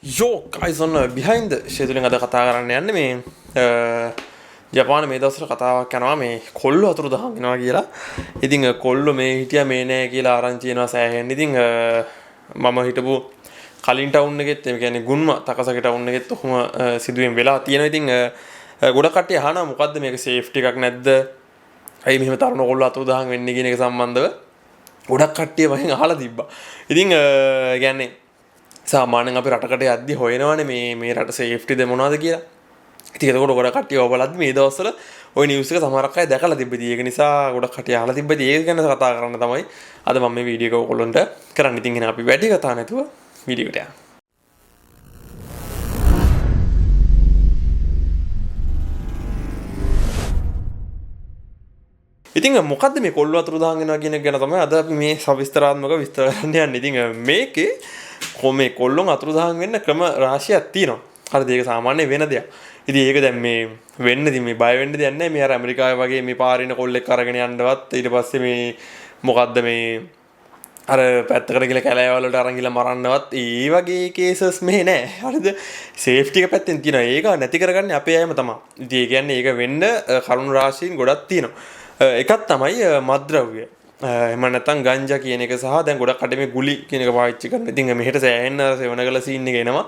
යෝ කයිසොන්න බිහයින්ද ෂේතුලින් අද කතා කරන්න යන්න මේ ජපාන මේ දවස්වල කතාවක් යනවා මේ කොල්ලෝ අතුරු දහන් වෙනවා කියලා. ඉතින් කොල්ලෝ මේ හිටියා මේ නෑ කියලා ආරංචි එනවා සෑහෙන්න. ඉතින් මම හිටපු කලින් ටවුන් එකෙත් ඒ කියන්නේ ගුන්ම තකසක ටවුන් එකෙත් ඔහොම සිදුවීම් වෙලා තියෙනවා. ඉතින් ගොඩක් කට්ටිය අහනවා මොකද්ද මේක සේෆ්ටි එකක් නැද්ද? ඇයි මෙහෙම තරුණ කොල්ලෝ අතුරු දහන් වෙන්නේ කියන එක සම්බන්ධව ගොඩක් කට්ටිය වහින් අහලා තිබ්බා. ඉතින් කියන්නේ සාමාන්‍යයෙන් අපි රටකට යද්දි හොයනවනේ මේ රට සේෆ්ටිද මොනවද කියලා. ඉතින් ඒකකොට ගොඩක් කට්ටිය ඔබලද්දි මේ දවස්වල ওই නිවුස් එක සමහරක් අය දැකලා තිබ්බදී. ඒක නිසා ගොඩක් කට්ටිය අහලා තිබ්බදී ඒක ගැන කතා කරන්න තමයි අද මම මේ වීඩියෝ එක ඔයගොල්ලන්ට කරන්න. ඉතින් එහෙනම් අපි වැඩි කතා නැතුව වීඩියෝට යමු. ඉතින් මොකද්ද මේ කොල්ලෝ අතුරු දහන් වෙනවා කියන එක ගැන තමයි අද අපි මේ සවිස්තරාත්මක විස්තර කරන්න යන්නේ. ඉතින් මේකේ මේ කොල්ලොන් අතුරු දහන් වෙන්න ක්‍රම රාශියක් තියෙනවා. හරිද? ඒක සාමාන්‍ය වෙන දෙයක්. ඉතින් ඒක දැන් මේ වෙන්න ඉතින් මේ බය වෙන්න දෙයක් නැහැ. මේ අර ඇමරිකාවේ වගේ මේ පාරින කොල්ලෙක් අරගෙන යන්නවත් ඊට පස්සේ මේ මොකද්ද මේ අර පැත්තකට ගිහලා කැලෑ වලට අරන් ගිහලා මරන්නවත් ඒ වගේ කේසස් මේ නැහැ. හරිද? සේෆ්ටි එක පැත්තෙන් තියෙනවා. ඒක නැති කරගන්නේ අපේ අයම තමයි. ඉතින් ඒ කියන්නේ ඒක වෙන්න කරුණු රාශීන් ගොඩක් තියෙනවා. එකක් තමයි මත්ද්‍රව්‍ය. එහෙම නැත්නම් ගංජා කියන එක සහ දැන් ගොඩක් කඩේ මේ ගුලි කියන එක පාවිච්චි කරනවා. ඉතින් මෙහෙට සෑහෙන සෙවන කළ සීන් එක එනවා.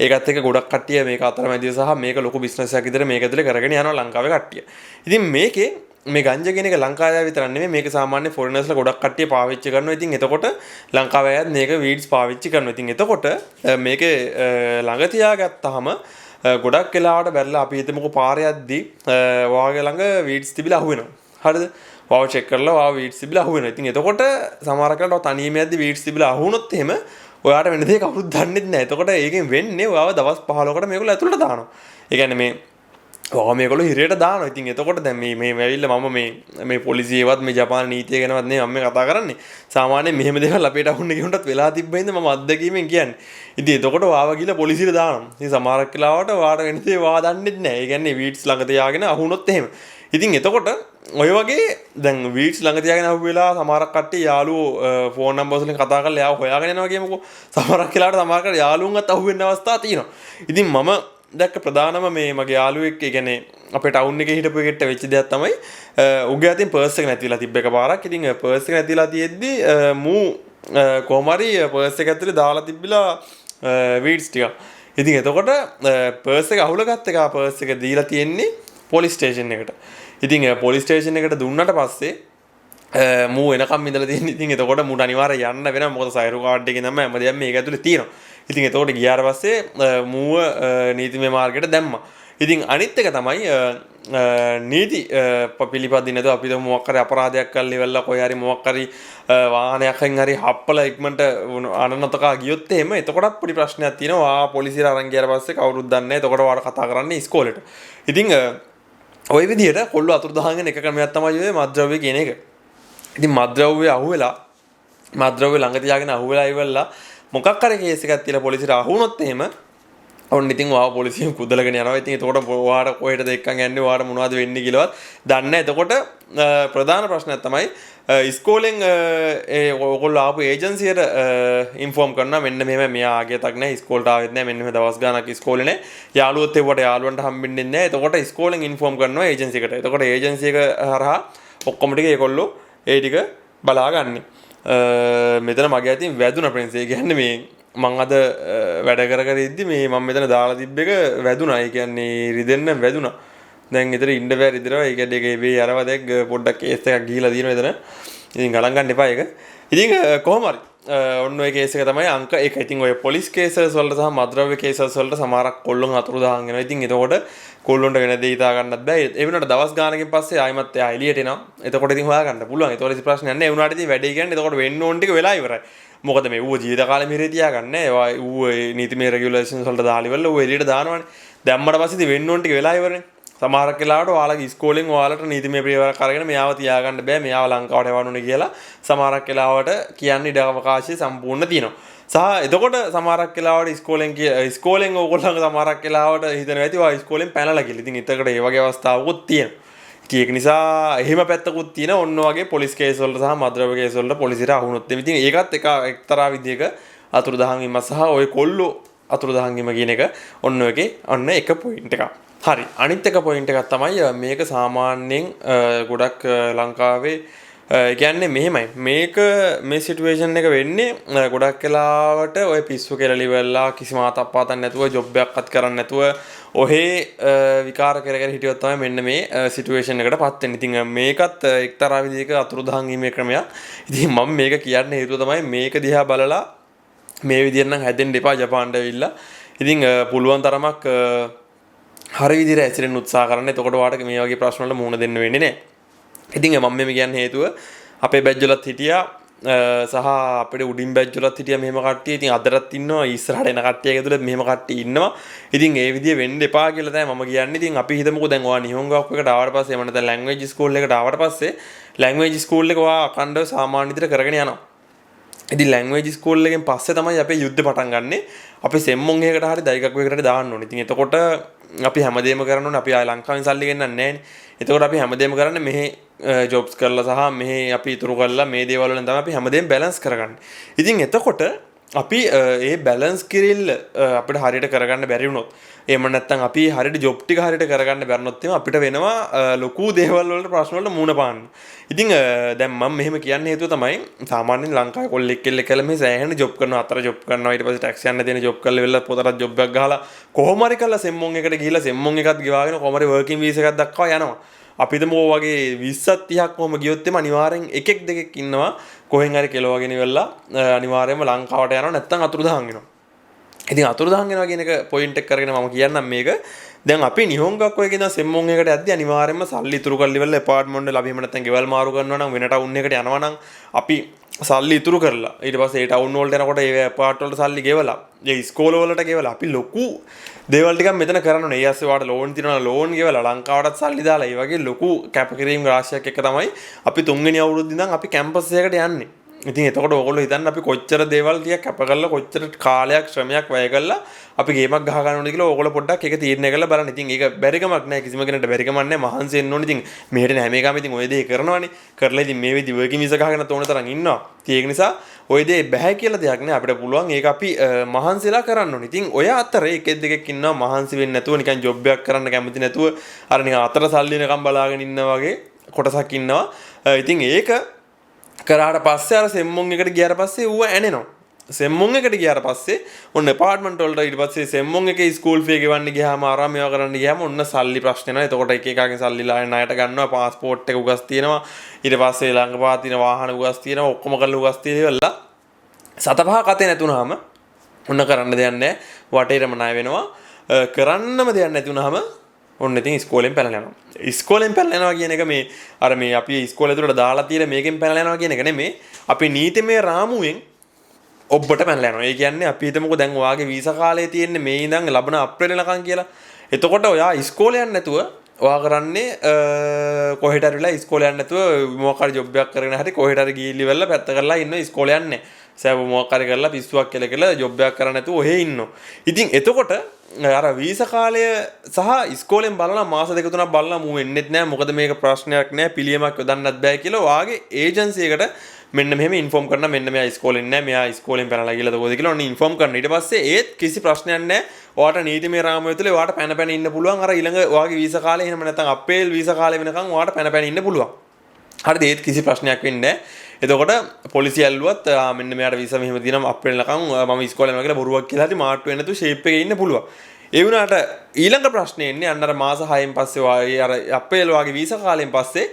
ඒකත් එක්ක ගොඩක් කට්ටිය මේක අතරමැදිය සහ මේක ලොකු බිස්නස් එකක් විතර මේක ඇතුලේ කරගෙන යනවා ලංකාවේ කට්ටිය. ඉතින් මේකේ මේ ගංජා කියන එක ලංකාවේ විතර නෙමෙයි මේක සාමාන්‍ය ෆොරිනර්ස්ලා ගොඩක් කට්ටිය පාවිච්චි කරනවා. ඉතින් එතකොට ලංකාවේ අයත් මේක වීඩ්ස් පාවිච්චි කරනවා. ඉතින් එතකොට මේකේ ළඟ තියාගත්තාම ගොඩක් වෙලාවට බැලලා අපි හිතමුකෝ පාරේ යද්දි වාගේ ළඟ වීඩ්ස් තිබිලා අහුවෙනවා. හරිද? වාව චෙක් කරලා වාව වීඩ්ස් තිබිලා අහුවෙනවා. ඉතින් එතකොට සමහරක් වෙලාවට තනියම යද්දි වීඩ්ස් තිබිලා අහුනොත් එහෙම ඔයාට වෙන දෙයක් කවුරුත් දන්නේ නැහැ. එතකොට ඒකෙන් වෙන්නේ ඔයාව දවස් 15කට මේගොල්ලෝ ඇතුළට දානවා. ඒ කියන්නේ මේ ඔයා මේගොල්ලෝ හිරේට දානවා. ඉතින් එතකොට දැන් මේ ඇවිල්ලා මම මේ පොලිසියවත් මේ ජපාන නීතිය ගැනවත් නෙමෙයි මම කතා කරන්නේ. සාමාන්‍යයෙන් මෙහෙම දේවල් අපේට අහුන්නේ කියුණටත් වෙලා තිබ්බින්ද මම අත්දැකීමෙන් කියන්නේ. ඉතින් එතකොට ඔයාව ගිහලා පොලිසියට දානවා. ඉතින් සමහරක් වෙලාවට ඔයාට වෙන දේ ඔයා දන්නේ නැහැ. ඒ කියන්නේ වීඩ්ස් ළඟ තියාගෙන අහුනොත් එහෙම. ඉතින් එතකොට ඔය වගේ දැන් වීඩ්ස් ළඟ තියාගෙන අහුවෙලා සමහරක් කට්ටිය යාළුවෝ ෆෝන් නම්බර්ස් වලින් කතා කරලා යාව හොයාගෙන යනවා කියමුකෝ. සමහරක් වෙලාවට සමහරකට යාළුවන්වත් අහුවෙන්න අවස්ථා තියෙනවා. ඉතින් මම දැක්ක ප්‍රධානම මේ මගේ යාළුවෙක් ඒ කියන්නේ අපේ ටවුන් එකේ හිටපු එකට වෙච්ච දෙයක් තමයි උගේ අතින් පර්ස් එක නැතිලා තිබ්බ එකපාරක්. ඉතින් පර්ස් එක නැතිලා තියෙද්දි මූ කොහොම හරි පර්ස් එක ඇතුලේ දාලා තිබ්බිලා වීඩ්ස් ටික. ඉතින් එතකොට පර්ස් එක අහුල ගත්ත එක පර්ස් එක දීලා තියෙන්නේ පොලිස් ස්ටේෂන් එකට. ඉතින් පොලිස් ස්ටේෂන් එකට දුන්නට පස්සේ මූ එනකම් ඉඳලා තියෙන. ඉතින් එතකොට මූට අනිවාර්යයෙන් යන්න වෙනවා. මොකද සයිරු කාඩ් එකේ තමයි හැමදේම මේක ඇතුලේ තියෙනවා. ඉතින් එතකොට ගියාට පස්සේ මූව නීතිමය මාර්ගයට දැම්මා. ඉතින් අනිත් එක තමයි නීති පිළිපදින්න නැතුව අපිට මොකක් හරි අපරාධයක් කරලා ඉවරලා කොහේ හරි මොකක් හරි වාහනයකින් හරි හප්පලා ඉක්මනට අනනතකා ගියොත් එහෙම එතකොටත් පොඩි ප්‍රශ්නයක් තියෙනවා. පොලිසියට අරන් ගියාට පස්සේ කවුරුත් දන්නේ නැහැ. එතකොට වාට කතා කරන්නේ ඉස්කෝලේට. ඉතින් ওই විදිහට කොල්ලෝ අතුරු දහන් වෙන එක ක්‍රමයක් තමයි ඔය මත්ද්‍රව්‍ය කියන එක. ඉතින් මත්ද්‍රව්‍ය අහුවෙලා මත්ද්‍රව්‍ය ළඟ තියාගෙන අහුවෙලා ඉවරලා මොකක් හරි කේස් එකක් තියලා පොලිසියට අහුනොත් එහෙම ඔන්න ඉතින් ඔයාව පොලිසියෙන් කුදලගෙන යනවා. ඉතින් එතකොට ඔයාට කොහෙටද එක්කන් යන්නේ ඔයාට මොනවද වෙන්නේ කියලාවත් දන්නේ නැහැ. එතකොට ප්‍රධාන ප්‍රශ්නයක් තමයි ඉස්කෝලෙන් ඔයගොල්ලෝ ආපු ඒජන්සියට ඉන්ෆෝම් කරනවා මෙන්න මෙහෙම මෙයා ආගේ තක් නැහැ ඉස්කෝලට ආවෙත් නැහැ මෙන්න මෙහෙම දවස් ගාණක් ඉස්කෝලේ නැහැ යාළුවොත් එව්වට යාළුවන්ට හම්බෙන්නේ නැහැ. එතකොට ඉස්කෝලෙන් ඉන්ෆෝම් කරනවා ඒජන්සි එකට. එතකොට ඒජන්සි එක හරහා ඔක්කොම ටික ඒගොල්ලෝ ඒ ටික බලාගන්නේ. මෙතන මගේ අතින් වැදුනා ප්‍රින්ස්. ඒ කියන්නේ මේ මං අද වැඩ කර ඉද්දි මේ මම මෙතන දාලා තිබ්බ එක වැදුනා. ඒ කියන්නේ රිදෙන්න වැදුනා. දැන් ඊතර ඉන්න බෑ රිදෙනවා. ඒ කියන්නේ ඒකේ මේ අරව දැක් පොඩ්ඩක් කේස් එකක් ගිහිලා දිනවා එතන. ඉතින් ගණන් ගන්න එපා ඒක. ඉතින් කොහොම හරි ඔන්න ඔය කේස් එක තමයි අංක 1. ඉතින් ඔය පොලිස් කේසස් වලට සහ මත්ද්‍රව්‍ය කේසස් වලට සමහරක් කොල්ලොන් අතුරු දහන් වෙනවා. ඉතින් එතකොට කොල්ලොන්ට වෙන දේ හිතා ගන්නත් බෑ. ඒ වෙනකොට දවස් ගානකින් පස්සේ ආයිමත් එයා එළියට එනවා. එතකොට ඉතින් හොයා ගන්න පුළුවන්. ඒතකොට ප්‍රශ්නයක් නැහැ. ඒ වුණාට ඉතින් වැඩේ කියන්නේ එතකොට වෙන්න ඕන ටික වෙලා ඉවරයි. මොකද මේ ඌව ජීවිත කාලෙම හිරේ තියාගන්නේ. ඒවා ඌ නීතිමය රෙගියුලේෂන්ස් වලට දාලා ඉවරලා ඌ එළියට දානවනේ. දැම්මට පස්සේ ඉතින් වෙන්න ඕන ටික වෙලා ඉවරනේ. සමහරක් වෙලාවට ඔයාලගේ ඉස්කෝලෙන් ඔයාලට නීතිමය පියවරක් අරගෙන මෙයාව තියාගන්න බෑ මෙයාව ලංකාවට එවන්න ඕනේ කියලා සමහරක් වෙලාවට කියන්න ඉඩ අවකාශය සම්පූර්ණ තියෙනවා. සහ එතකොට සමහරක් වෙලාවට ඉස්කෝලෙන් ඕගොල්ලන්ගේ සමහරක් වෙලාවට හිතනවා ඇති ඔයා ඉස්කෝලෙන් පැනලා කියලා. ඉතින් එතකොට ඒ වගේ අවස්ථාවකුත් තියෙනවා. ඒක නිසා එහෙම පැත්තකුත් තියෙන ඔන්න වගේ පොලිස් කේස් වලට සහ මත්ද්‍රව්‍ය කේස් වලට පොලිසියට අහුනොත් ඉතින් ඒකත් එක්තරා විදියක අතුරුදහන් වීම සහ ඔය කොල්ලෝ අතුරුදහන් වීම කියන එක ඔන්න ඔයගේ ඔන්න එක පොයින්ට් එකක්. හරි. අනිත් එක පොයින්ට් එකක් තමයි මේක සාමාන්‍යයෙන් ගොඩක් ලංකාවේ කියන්නේ මෙහෙමයි. මේක මේ සිටුේෂන් එක වෙන්නේ ගොඩක් වෙලාවට ඔය පිස්සු කෙරලි වෙලා කිසිම ආතප්පාතක් නැතුව ජොබ් එකක්වත් කරන්න නැතුව ඔහේ විකාර කර කර හිටියොත් තමයි මෙන්න මේ සිටුේෂන් එකටපත් වෙන්නේ. ඉතින් මේකත් එක්තරා විදිහක අතුරුදහන් වීමේ ක්‍රමයක්. ඉතින් මම මේක කියන්න හේතුව තමයි මේක දිහා බලලා මේ විදිහට නම් හැදෙන්න එපා ජපාන්ට ඇවිල්ලා. ඉතින් පුළුවන් තරමක් හරි විදිහට ඇසිරෙන්න උත්සාහ කරන්න. එතකොට ඔයාලට මේ වගේ ප්‍රශ්න වලට මුහුණ දෙන්න වෙන්නේ නැහැ. ඉතින් මම මේ කියන්නේ හේතුව අපේ බැච් වලත් හිටියා සහ අපේ උඩින් බැච් වලත් හිටියා මෙහෙම කට්ටිය. ඉතින් අදටත් ඉන්නවා ඉස්සරහට එන කට්ටියගේ තුලත් මෙහෙම කට්ටිය ඉන්නවා. ඉතින් ඒ විදිය වෙන්න එපා කියලා තමයි මම කියන්නේ. ඉතින් අපි හිතමුකෝ දැන් ඔයා නිහොංගාවක් එකට ආවට පස්සේ මම දැන් ලැන්ග්වේජ් ස්කූල් එකට ආවට පස්සේ ලැන්ග්වේජ් ස්කූල් එක ඔයා අඛණ්ඩව සාමාන්‍ය විදිහට කරගෙන යනවා. ඉතින් ලැන්ග්වේජ් ස්කූල් එකෙන් පස්සේ තමයි අපේ යුද්ධ පටන් ගන්නෙ. අපි සෙම්මොන් එකකට හරි දෛකක් එකකට දාන්න ඕනේ. ඉතින් එතකොට අපි හැමදේම කරන්න ඕනේ. අපි ආය ලංකාවෙන් සල්ලි ගෙන්නන්නේ නැහැ නේ. එතකොට අපි හැමදේම කරන්නේ මෙහි ජොබ්ස් කරලා සහ මෙහි අපි ඉතුරු කරලා මේ දේවල් වලින් තමයි අපි හැමදේම බැලන්ස් කරගන්නේ. ඉතින් එතකොට අපි ඒ බැලන්ස් කිරිල්ල අපිට හරියට කරගන්න බැරි වුණොත් එහෙම නැත්නම් අපි හරියට ජොබ් ටික හරියට කරගන්න බැරනොත් එimhe අපිට වෙනවා ලොකු දේවල් වලට ප්‍රශ්න වලට මුහුණ පාන්න. ඉතින් දැන් මම මෙහෙම කියන්න හේතුව තමයි සාමාන්‍යයෙන් ලංකාවේ කොල්ලෙක් කෙල්ලෙක් කියලා මේ සෑහෙන ජොබ් කරනවා අතර ජොබ් කරනවා ඊට පස්සේ ටැක්ස් යන්න දෙන ජොබ් කරලා වෙලා පොතට ජොබ් එකක් ගහලා කොහොම හරි කරලා සෙම්මොන් එකට ගිහිල්ලා සෙම්මොන් එකත් ගෙවාගෙන කොහොම හරි වර්කින් වීසා එකක් දක්වා යනවා. අපි හිතමු වගේ 20ක් 30ක් කොහොම ගියොත් එimhe අනිවාර්යෙන් එකෙක් දෙකෙක් ඉන්නවා කොහෙන් හරි කෙලවගෙන ඉවරලා අනිවාර්යයෙන්ම ලංකාවට යනවා නැත්නම් අතුරුදහන් වෙනවා. ඉතින් අතුරුදහන් වෙනවා කියන එක පොයින්ට් එක කරගෙන මම කියන්නම් මේක. දැන් අපි නිහොංගක් ඔය කියන සෙම්මොන් එකට යද්දි අනිවාර්යයෙන්ම සල්ලි ඉතුරු කරලා ඉවරලා එපාර්ට්මන්ට් වල අපි එහෙම නැත්නම් ගෙවල් මාරු කරනවා නම් වෙන ටවුන් එකකට යනවා නම් අපි සල්ලි ඉතුරු කරලා ඊට පස්සේ ඒ ටවුන් වලට යනකොට ඒ එපාර්ට් වලට සල්ලි ගෙවලා ඒ ඉස්කෝල වලට ගෙවලා අපි ලොකු දේවල් ටිකක් මෙතන කරන්න ඕනේ. ඒ ඇස්සේ වාට ලෝන් තියනවා ලෝන් ගෙවලා ලංකාවටත් සල්ලි දාලා ඒ වගේ ලොකු කැපකිරීම් රාශියක් එක තමයි අපි තුන්වෙනි අවුරුද්දේ ඉඳන් අපි කැම්පස් එකකට යන්නේ. ඉතින් එතකොට ඕගොල්ලෝ හිතන්න අපි කොච්චර දේවල් ටිකක් කැප කරලා කොච්චර කාලයක් ශ්‍රමයක් වැය කරලා අපි ගේමක් ගහ ගන්න ඕනද කියලා ඕගොල්ලෝ පොඩ්ඩක් ඒක තීරණය කරලා බලන්න. ඉතින් ඒක බැරිකමක් නෑ කිසිම කෙනෙක්ට බැරිකමක් නෑ මහන්සි වෙන්න ඕනේ. ඉතින් මෙහෙට හැම එකම ඉතින් ඔය දේ කරනවානේ. කරලා ඉතින් මේ විදි වර්කින් වීසා ගහගෙන තෝරන තරම් ඉන්නවා. ඉතින් ඒක නිසා ඔය දේ බෑ කියලා දෙයක් නෑ අපිට පුළුවන් ඒක අපි මහන්සිලා කරන්න ඕනේ. ඉතින් ඔය අතරේ එකෙක් දෙකෙක් ඉන්නවා මහන්සි වෙන්නේ නැතුව නිකන් ජොබ් එකක් කරන්න කැමති නැතුව අර නිකන් අතර සල්ලි වෙනකම් බලාගෙන ඉන්නා වගේ කොටසක් ඉන්නවා. ඉතින් ඒක කරාට පස්සේ අර සෙම්මොන් එකට ගියාට පස්සේ ඌව ඇනෙනවා. සෙම්මොන් එකට ගියාට පස්සේ ඔන්න එපාර්ට්මන්ට් වලට ඊට පස්සේ සෙම්මොන් එකේ ස්කූල් ෆී ගෙවන්න ගියාම ආරාම මේවා කරන්න ගියාම ඔන්න සල්ලි ප්‍රශ්න එනවා. එතකොට එක එකකින් සල්ලි ලාගෙන ණයට ගන්නවා. පාස්පෝර්ට් එක උගස් තියෙනවා. ඊට පස්සේ ළඟපාත තියෙන වාහන උගස් තියෙනවා. ඔක්කොම කරලා උගස් තියෙලා සතපහ කතේ නැතුණාම ඔන්න කරන්න දෙයක් නැහැ. වටේටම ණය වෙනවා. කරන්නම දෙයක් නැතුණාම ඔන්න ඉතින් ඉස්කෝලෙන් පැනලා යනවා. ඉස්කෝලෙන් පැනලා යනවා කියන එක මේ අර මේ අපි ඉස්කෝලේ ඇතුළට දාලා තියෙන මේකෙන් පැනලා යනවා කියන එක නෙමෙයි. අපි නීතිමය රාමුවෙන් ඔබට පැනලා යනවා. ඒ කියන්නේ අපි හිතමුකෝ දැන් ඔයාගේ වීසා කාලය තියෙන්නේ මේ ඉඳන් ලබන අප්‍රේල් වෙනකන් කියලා. එතකොට ඔයා ඉස්කෝලේ යන්නේ නැතුව ඔයා කරන්නේ කොහෙට හරි වෙලා ඉස්කෝලේ යන්නේ නැතුව මොකක් හරි ජොබ් එකක් කරගෙන හරි කොහෙට හරි ගිහිල්ලි වෙලා පැත්ත කරලා ඉන්න ඉස්කෝලේ යන්නේ. සෑම මොකක් හරි කරලා පිස්සුවක් කියලා ජොබ් එකක් කරන්න නැතුව ඔහෙ ඉන්නවා. ඉතින් එතකොට අර වීසා කාලය සහ ඉස්කෝලෙන් බලලා මාස දෙක තුනක් බලලා මූ වෙන්නෙත් නැහැ. මොකද මේක ප්‍රශ්නයක් නැහැ. පිළියමක් යොදන්නත් බෑ කියලා ඔයාගේ ඒජන්සි එකට මෙන්න මෙහෙම ඉන්ෆෝම් කරන්න. මෙන්න මෙයා ඉස්කෝලෙන් නැහැ. මෙයා ඉස්කෝලෙන් පැනලා ගිහලා තෝද කියලා ඔන්න ඉන්ෆෝම් කරන්න. ඊට පස්සේ ඒත් කිසි ප්‍රශ්නයක් නැහැ. ඔයාට නීතිමය රාමුව තුළ ඔයාට පැන පැන ඉන්න පුළුවන්. අර ඊළඟ ඔයාගේ වීසා කාලේ එහෙම නැත්නම් අප්‍රේල් වීසා කාලේ වෙනකන් ඔයාට පැන පැන ඉන්න පුළුවන්. හරිද? ඒත් කිසි ප්‍රශ්නයක් වෙන්නේ නැහැ. එතකොට පොලිසිය ඇල්ලුවත් මෙන්න මෙයාට වීසා මෙහෙම දිනම අප්‍රේල් ලකම් මම ඉස්කෝලේ යනවා කියලා බොරුවක් කියලා හරි මාට්ටු වෙන්නේ නැතුව ෂේප් එකේ ඉන්න පුළුවන්. ඒ වුණාට ඊළඟ ප්‍රශ්නේ එන්නේ අන්න අර මාස 6න් පස්සේ වාගේ අර අප්‍රේල් වාගේ වීසා කාලයෙන් පස්සේ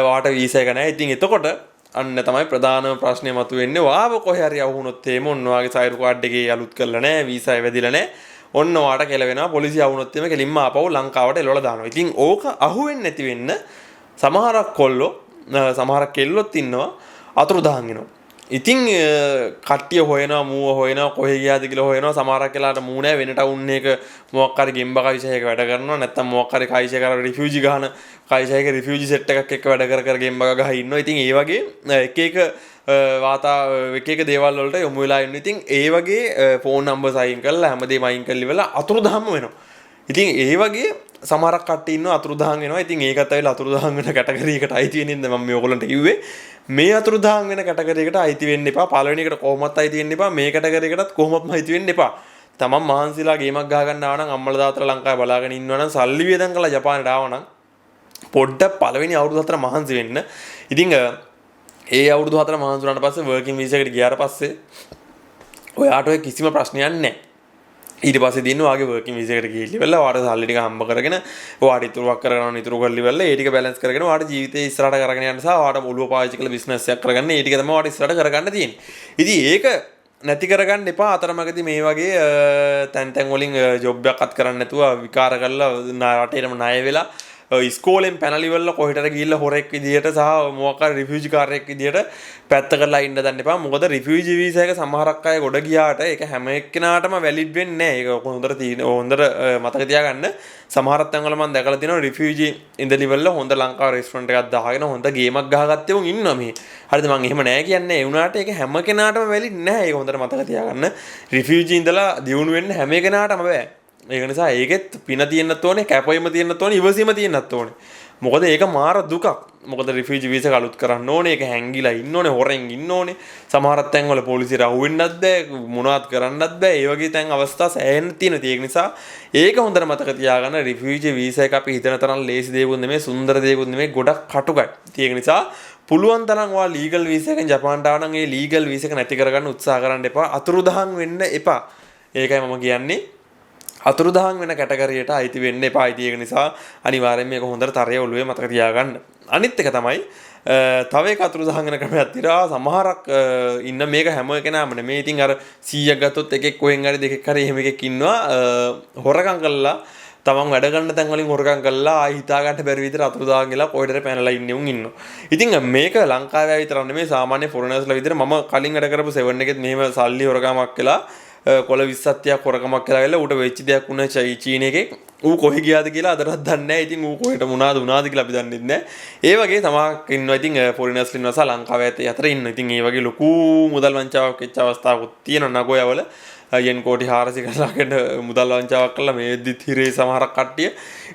වාට වීසා එක නැහැ. ඉතින් එතකොට අන්න තමයි ප්‍රධානම ප්‍රශ්නේ මතුවෙන්නේ. වාව කොහේ හරි આવුනොත් එහෙම ඔන්න වාගේ සයිරු කාඩ් එකේ අලුත් කරලා නැහැ. වීසා වැදිලා නැහැ. ඔන්න වාට කෙලවෙනවා. පොලිසිය આવුනොත් එහෙම කෙලින්ම ආපහු ලංකාවට එලවලා දානවා. ඉතින් ඕක අහුවෙන්නේ නැති වෙන්න සමහරක් කොල්ලෝ සමහරක් කෙල්ලොත් ඉන්නවා අතුරුදහන් වෙනවා. ඉතින් කට්ටිය හොයනවා මූව හොයනවා කොහෙ ගියාද කියලා හොයනවා. සමහරක් වෙලාවට මූ නැහැ වෙන ටවුන් එක මොකක් හරි ගෙම්බ කයිෂයක වැඩ කරනවා. නැත්නම් මොකක් හරි කයිෂයක කර රිෆියුජි ගහන කයිෂයක රිෆියුජි සෙට් එකක් එක්ක වැඩ කර ගෙම්බ ගහ ඉන්නවා. ඉතින් ඒ වගේ එක එක එක එක දේවල් වලට යොමු වෙලා ඉන්නවා. ඉතින් ඒ වගේ ෆෝන් නම්බර්ස් අයින් කරලා හැමදේම අයින් කරලා ඉවරලා අතුරුදහන්ම වෙනවා. ඉතින් ඒ වගේ සමහරක් කට්ටිය ඉන්නවා අතුරුදහන් වෙනවා. ඉතින් ඒකත් ඇවිල්ලා අතුරුදහන් වෙන කැටගරි එකට අයිති වෙනින්ද මම මේ ඔයගොල්ලන්ට කිව්වේ. මේ අතුරුදහන් වෙන කැටගරි එකට අයිති වෙන්න එපා. පළවෙනි එකට කොහොමවත් අයිති වෙන්න එපා. මේ කැටගරි එකටත් කොහොමත්ම අයිති වෙන්න එපා. තමන් මහන්සිලා ගේමක් ගහ ගන්න ආව නම් අම්මලා තාත්තලා ලංකාවේ බලාගෙන ඉන්නවා නම් සල්ලි වියදම් කරලා ජපානට ආව නම් පොඩ්ඩක් පළවෙනි අවුරුදු 4 මහන්සි වෙන්න. ඉතින් ඒ අවුරුදු 4 මහන්සි වුණාට පස්සේ වර්කින් වීසා එකට ගියාට පස්සේ ඔයාට ඔය කිසිම ප්‍රශ්නයක් නැහැ. ඊට පස්සේ දින්න ඔයාගේ වර්කින් වීසා එකට ගිහිල්ලා ඉවරලා ඔයාට සල්ලි ටික හම්බ කරගෙන ඔයාට ඉතුරුවක් කරගන්න ඉතුරු කරලා ඉවරලා ඒ ටික බැලන්ස් කරගෙන ඔයාට ජීවිතේ ඉස්සරහට කරගෙන යන්න සහ ඔයාට ඔළුව පාවිච්චි කරලා බිස්නස් එකක් කරගන්න ඒ ටික තමයි ඔයාට ඉස්සරහට කරගන්න තියෙන්නේ. ඉතින් ඒක නැති කරගන්න එපා. අතරමඟදී මේ වගේ තැන් වලින් ජොබ් එකක් අත් කරන්න නැතුව විකාර කරලා රටේටම ණය වෙලා ඉස්කෝලෙන් පැනලි වල කොහෙටද ගිහිල්ලා හොරෙක් විදියට සහ මොකක් හරි රිෆියුජි කාර්යයක් විදියට පැත්ත කරලා ඉන්න දන්න එපා. මොකද රිෆියුජි වීසා එක සමහරක් අය ගොඩ ගියාට ඒක හැම එක්කෙනාටම වැලිඩ් වෙන්නේ නැහැ. ඒක හොඳට මතක තියාගන්න. සමහර තැන්වල මම දැකලා තියෙනවා රිෆියුජි ඉඳලි වල හොඳ ලංකාව රෙස්ටොරන්ට් එකක් දාගෙන හොඳ ගේමක් ගහගත්තේ උන් ඉන්නවා මේ. හරිද? මම එහෙම නැහැ කියන්නේ. ඒ වුණාට ඒක හැම කෙනාටම වැලිඩ් නැහැ. ඒක හොඳට මතක තියාගන්න. රිෆියුජි ඉඳලා දියුණු වෙන්න හැම කෙනාටම බෑ. ඒක නිසා ඒකෙත් පින තියෙන්නත් ඕනේ, කැපවීම තියෙන්නත් ඕනේ, ඉවසීම තියෙන්නත් ඕනේ. මොකද ඒක මාර දුකක්. මොකද රිෆියුජි වීසා එක අලුත් කරන්න ඕනේ, ඒක හැංගිලා ඉන්න ඕනේ, හොරෙන් ඉන්න ඕනේ. සමහර තැන්වල පොලිසියට අහු වෙන්නත් බෑ, මොනවත් කරන්නත් බෑ. ඒ වගේ තැන් අවස්ථා සෑහෙන්න තියෙනවා. ඒක නිසා ඒක හොඳට මතක තියාගන්න. රිෆියුජි වීසා එක අපි හිතන තරම් ලේසි දෙයක්ුත් නෙමෙයි, සුන්දර දෙයක්ුත් නෙමෙයි, ගොඩක් කටුකයි. ඒක නිසා පුළුවන් තරම් ඔයා ලීගල් වීසා එකෙන් ජපානට ආව නම් ඒ ලීගල් වීසා එක නැති කරගන්න උත්සාහ කරන්න එපා. අතුරුදහන් වෙන්න එපා. ඒකයි මම කියන්නේ. අතුරුදහන් වෙන කැටගරියට අයිති වෙන්න එපා. ඒක නිසා අනිවාර්යෙන් මේක හොඳට තරයේ ඔළුවේ මතක තියාගන්න. අනිත් එක තමයි තව එක අතුරුදහන් වෙන ක්‍රමයක් තියෙනවා. සමහරක් ඉන්න මේක හැම කෙනාම නෙමෙයි. ඉතින් අර 100ක් ගත්තොත් එකෙක් කොහෙන් හරි දෙකෙක් හරි එහෙම එකෙක් ඉන්නවා හොරකම් කළා තමන් වැඩ ගන්න තැන් වලින් හොරකම් කළා ආයි හිතා ගන්න බැරි විදිහට අතුරුදහන් වෙලා කොහෙටද පැනලා ඉන්නේ උන් ඉන්නවා. ඉතින් මේක ලංකාවේ විතර නෙමෙයි සාමාන්‍ය ෆොරනර්ස්ලා විදිහට මම කලින් වැඩ කරපු 7 එකෙත් මෙහෙම සල්ලි හොරකමක් කළා කොළ 20ක් හොරකමක් කළා කියලා ඌට වෙච්ච දෙයක් වුණා චීන එකේ ඌ කොහෙ ගියාද කියලා අදටත් දන්නේ නැහැ. ඉතින් ඌ කොහෙට මොනවාද කියලා අපි දන්නේ නැහැ. ඒ වගේ තමක් ඉන්නවා. ඉතින් ෆොරිනර්ස් ඉන්නවා සහ ලංකාවේ අතර ඉන්නවා. ඉතින් ඒ වගේ ලොකු මුදල් වංචාවක් වෙච්ච අවස්ථාවක් තියෙනවා නගෝයවල. යෙන් කෝටි 400 කට මුදල් වංචාවක් කළා මේ වෙද්දිත් හිරේ සමහරක් කට්ටිය.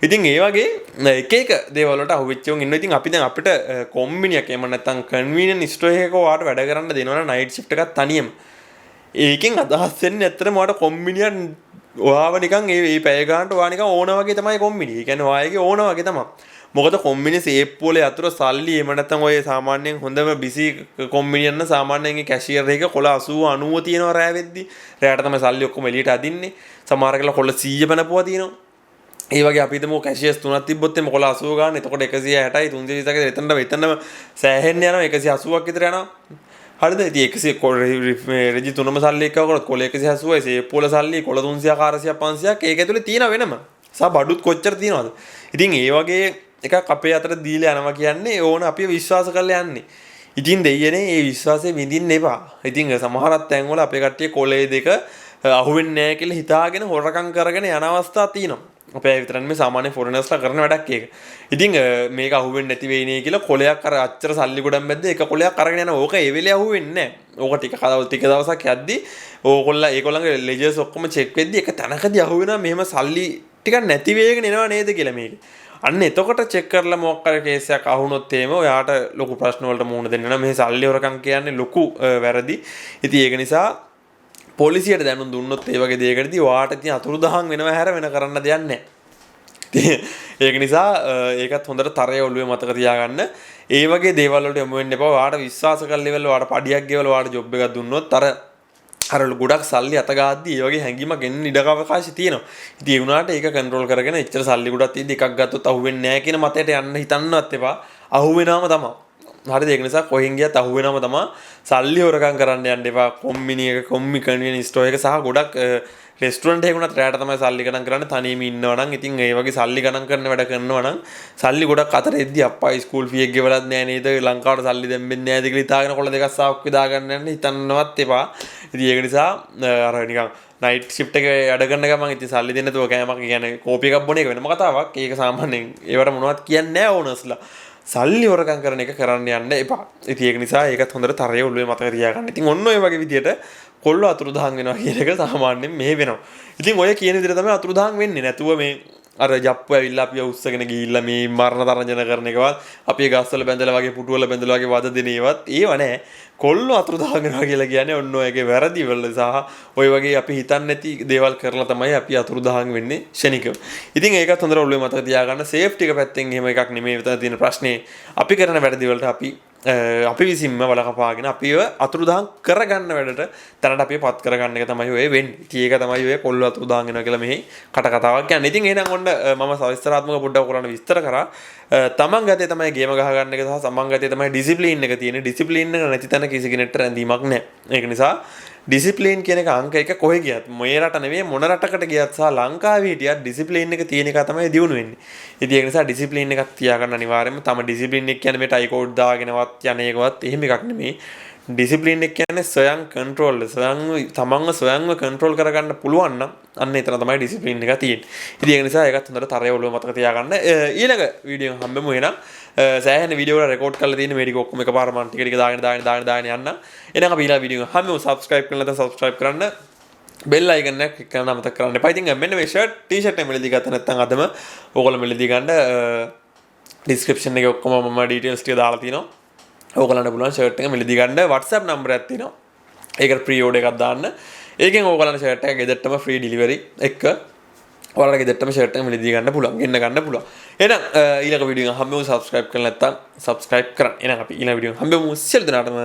ඉතින් ඒ වගේ එක එක දේවල් වලට අහුවෙච්ච උන් ඉන්නවා. ඉතින් අපි දැන් අපිට කොම්බිනියක් එහෙම නැත්නම් කන්වීනියන්ට් ස්ටෝර් එකක ඔයාලට වැඩ කරන්න දෙනවනම් නයිට් ෂිෆ්ට් එකක් තනියම. ඒකෙන් අදහස් වෙන්නේ ඇත්තටම ඔයාලට කොම්බිනියක් ඔයාව නිකන් ඒ පැය ගන්නට ඔයා නිකන් ඕන වගේ තමයි කොම්බිනි. ඒ කියන්නේ ඔයාගේ ඕන වගේ තමයි. මොකද කොම්බිනි සේප් වල යතුරු සල්ලි එහෙම නැත්නම් ඔය සාමාන්‍යයෙන් හොඳම බිසි කොම්බිනි යන සාමාන්‍යයෙන් කැෂියර් එක කොළ 80 90 තියෙනවා රෑ වෙද්දි. රෑට තමයි සල්ලි ඔක්කොම එළියට අදින්නේ. සමහර කල කොළ 100 බනපුවා තියෙනවා. ඒ වගේ අපි හිතමු කැෂියර්ස් තුනක් තිබ්බොත් එම කොළ 80 ගන්න. එතකොට 160යි 320ක එතනම සෑහෙන්න යනවා 180ක් විතර යනවා. හරිද? ඉතින් 100 රෙජි තුනම සල්ලි එක්ක කරොත් කොළ 180යි සේප් වල සල්ලි කොළ 300 400 500ක් ඒක ඇතුලේ තියෙන වෙනම. සා බඩුත් කොච්චර තියෙනවද? ඉතින් ඒ වගේ එකක් අපේ අතට දීලා යනවා කියන්නේ ඕන අපි විශ්වාස කරලා යන්නේ. ඉතින් දෙයියනේ මේ විශ්වාසය විඳින්න එපා. ඉතින් සමහරක් තැන්වල අපේ කට්ටිය කොලේ දෙක අහුවෙන්නේ නැහැ කියලා හිතාගෙන හොරකම් කරගෙන යන අවස්ථා තියෙනවා. අපේ විතරක් නෙමෙයි සාමාන්‍ය ෆොරිනර්ස්ලා කරන වැඩක් ඒක. ඉතින් මේක අහුවෙන්නේ නැති වෙයි නේ කියලා කොලයක් අර අච්චර සල්ලි ගොඩක් මැද්ද එක කොලයක් අරගෙන යනවා. ඕක ඒ වෙලේ අහුවෙන්නේ නැහැ. ඕක ටික දවසක් යද්දි ඒගොල්ලන්ගේ ලෙජර්ස් ඔක්කොම චෙක් වෙද්දි එක තැනකදී අහුවෙනවා මෙහෙම සල්ලි ටිකක් නැති වෙගෙන එනවා නේද කියලා මේක. අන්න එතකොට චෙක් කරලා මොකක් හරි කේස් එකක් අහුනොත් එහෙම ඔයාට ලොකු ප්‍රශ්න වලට මුහුණ දෙන්න නම් මේ සල්ලි හොරකම් කියන්නේ ලොකු වැරදි. ඉතින් ඒක නිසා පොලිසියට දැනුම් දුන්නොත් ඒ වගේ දෙයකටදී ඔයාට ඉතින් අතුරුදහන් වෙනවා හැර වෙන කරන්න දෙයක් නැහැ. ඒක නිසා ඒකත් හොඳට තරයේ ඔළුවේ මතක තියාගන්න. ඒ වගේ දේවල් වලට යමු වෙන්න එපා. ඔයාට විශ්වාස කරලා ඉවල ඔයාට පඩියක් ගෙවලා ඔයාට ජොබ් එකක් දුන්නොත් අර ගොඩක් සල්ලි අත ගාද්දි ඒ වගේ හැංගීමක් එන්න ඉඩ අවකාශය තියෙනවා. ඉතින් ඒ වුණාට ඒක කන්ට්‍රෝල් කරගෙන එච්චර සල්ලි ගොඩක් තියෙද්දි එකක් ගත්තොත් අහුවෙන්නේ නැහැ කියන මතයට යන්න හිතන්නවත් එපා. අහුවෙනාම තමයි. හරිද? ඒක නිසා කොහෙන් ගියත් අහුවෙනාම තමයි. සල්ලි හොරකම් කරන්න යන්න එපා. කොම්බිනි එක කොම්මි කන්වීනියන්ට් ස්ටෝර් එක සහ ගොඩක් රෙස්ටොරන්ට් එකක උනත් රැයට තමයි සල්ලි ගණන් කරන්නේ. තනියම ඉන්නවා නම් ඉතින් ඒ වගේ සල්ලි ගණන් කරන වැඩ කරනවා නම් සල්ලි ගොඩක් අතර එද්දි අප්පා ස්කූල් ෆී එක ගෙවලත් නැහැ නේද? ලංකාවට සල්ලි දෙම්බෙන්නේ නැහැද කියලා හිතාගෙන කොළ දෙකක් සාවක් විදා ගන්න යන්න හිතන්නවත් එපා. ඉතින් ඒක නිසා අර නිකන් නයිට් ෂිෆ්ට් එකේ වැඩ කරන ගමන් ඉතින් සල්ලි දෙන්න තුව කෑමක් කියන්නේ කෝපි එකක් බොන එක වෙනම කතාවක්. ඒක සාමාන්‍යයෙන් ඒවට මොනවත් කියන්නේ නැහැ ඕනර්ස්ලා. සල්ලි හොරකම් කරන එක කරන්න යන්න එපා. ඉතින් ඒක නිසා ඒකත් හොඳට තරයේ ඔළුවේ මතක තියාගන්න. ඉතින් ඔන්න ඔය වගේ විදියට කොල්ල අතුරුදහන් වෙනවා කියන එක සාමාන්‍යයෙන් මෙහෙ වෙනවා. ඉතින් ඔය කියන විදිහට තමයි අතුරුදහන් වෙන්නේ. නැතුව මේ අර ජප්පු ඇවිල්ලා අපිව උස්සගෙන ගිහිල්ලා මේ මරණ තරංජන කරන එකවත් අපි ගස්වල බැඳලා වගේ පුටු වල බැඳලා වගේ වද දෙන ඒවත් ඒව නෑ. කොල්ලෝ අතුරුදහන් වෙනවා කියලා කියන්නේ ඔන්න ඔයගේ වැරදි වල සහ ඔය වගේ අපි හිතන්නේ නැති දේවල් කරලා තමයි අපි අතුරුදහන් වෙන්නේ ශනිකව. ඉතින් ඒකත් හොඳට ඔළුවේ මතක තියාගන්න සේෆ්ටි එක පැත්තෙන් එහෙම එකක් නෙමෙයි විතර තියෙන ප්‍රශ්නේ. අපි කරන වැරදි වලට අපි විසින්ම වලකපාගෙන අපිව අතුරුදහන් කරගන්න වැඩට තැනට අපි පත් කරගන්න එක තමයි ඔය වෙන්නේ. ඉතින් ඒක තමයි ඔය කොල්ල අතුරුදහන් වෙනවා කියලා මෙහි කට කතාවක් කියන්නේ. ඉතින් එහෙනම් ඔන්න මම සවිස්තරාත්මක පොඩ්ඩක් කරන්න විස්තර කරා. තමන් ගතේ තමයි ගේම ගහ ගන්න එක සහ තමන් ගතේ තමයි ඩිසිප්ලින් එක තියෙන්නේ. ඩිසිප්ලින් එක නැති තැන කිසි කෙනෙක්ට රැඳීමක් නැහැ. ඒක නිසා ඩිසිප්ලින් කියන එක අංක එක කොහෙ ගියත් මේ රට නෙවෙයි මොන රටකට ගියත් සහ ලංකාවේ හිටියත් ඩිසිප්ලින් එක තියෙන එක තමයි දියුණු වෙන්නේ. ඉතින් ඒක නිසා ඩිසිප්ලින් එකක් තියාගන්න අනිවාර්යයෙන්ම තම ඩිසිප්ලින් එක කියන්නේ මේ ටයි කෝඩ් දාගෙනවත් යන එකවත් එහෙම එකක් නෙමෙයි. ඩිසිප්ලින් එක කියන්නේ ස්වයං කන්ට්‍රෝල් තමන්ව ස්වයංව කන්ට්‍රෝල් කරගන්න පුළුවන් නම් අන්න එතන තමයි ඩිසිප්ලින් එක තියෙන්නේ. ඉතින් ඒක නිසා ඒකත් හොඳට තරය ඔළුව මතක තියාගන්න. ඊළඟ වීඩියෝ එක හම්බෙමු එහෙනම්. සෑහෙන වීඩියෝ වල රෙකෝඩ් කරලා තියෙන මේ ටික ඔක්කොම එකපාර මම ටික ටික දාගෙන යන්න. එහෙනම් අපි ඊළඟ වීඩියෝ එක හම්බෙමු. සබ්ස්ක්‍රයිබ් කරලා නැත්නම් සබ්ස්ක්‍රයිබ් කරන්න. බෙල් අයිකන් එක ක්ලික් කරන්න අමතක කරන්න එපා. ඉතින් මෙන්න මේ ෂර්ට් ටී-ෂර්ට් එක මෙලදී ගත්ත නැත්නම් අදම ඕගොල්ලෝ මෙලදී ගන්න ඩිස්ක්‍රිප්ෂන් එකේ ඔක්කොම මම ඩීටේල්ස් ටික දාලා තියෙනවා. ඕගොල්ලන්ට පුළුවන් ෂර්ට් එක මෙලදී ගන්න. WhatsApp නම්බර් එකක් තියෙනවා. ඒකට ප්‍රී ඕඩර් එකක් දාන්න. ඒකෙන් ඕගොල්ලන්ට ෂර්ට් එක ගෙදරටම ෆ්‍රී ඩිලිවරි එක ඔයාලට ගෙදරටම ෂර්ට් එක මෙලදී ගන්න පුළුවන්. ගෙන්න ගන්න පුළුවන්. එහෙනම් ඊළඟ වීඩියෝ එක හම්බෙමු. සබ්ස්ක්‍රයිබ් කරලා නැත්නම් සබ්ස්ක්‍රයිබ් කරන්න. එහෙනම් අපි ඊළඟ වීඩියෝ එක හම්බෙමු. සියලු දෙනාටම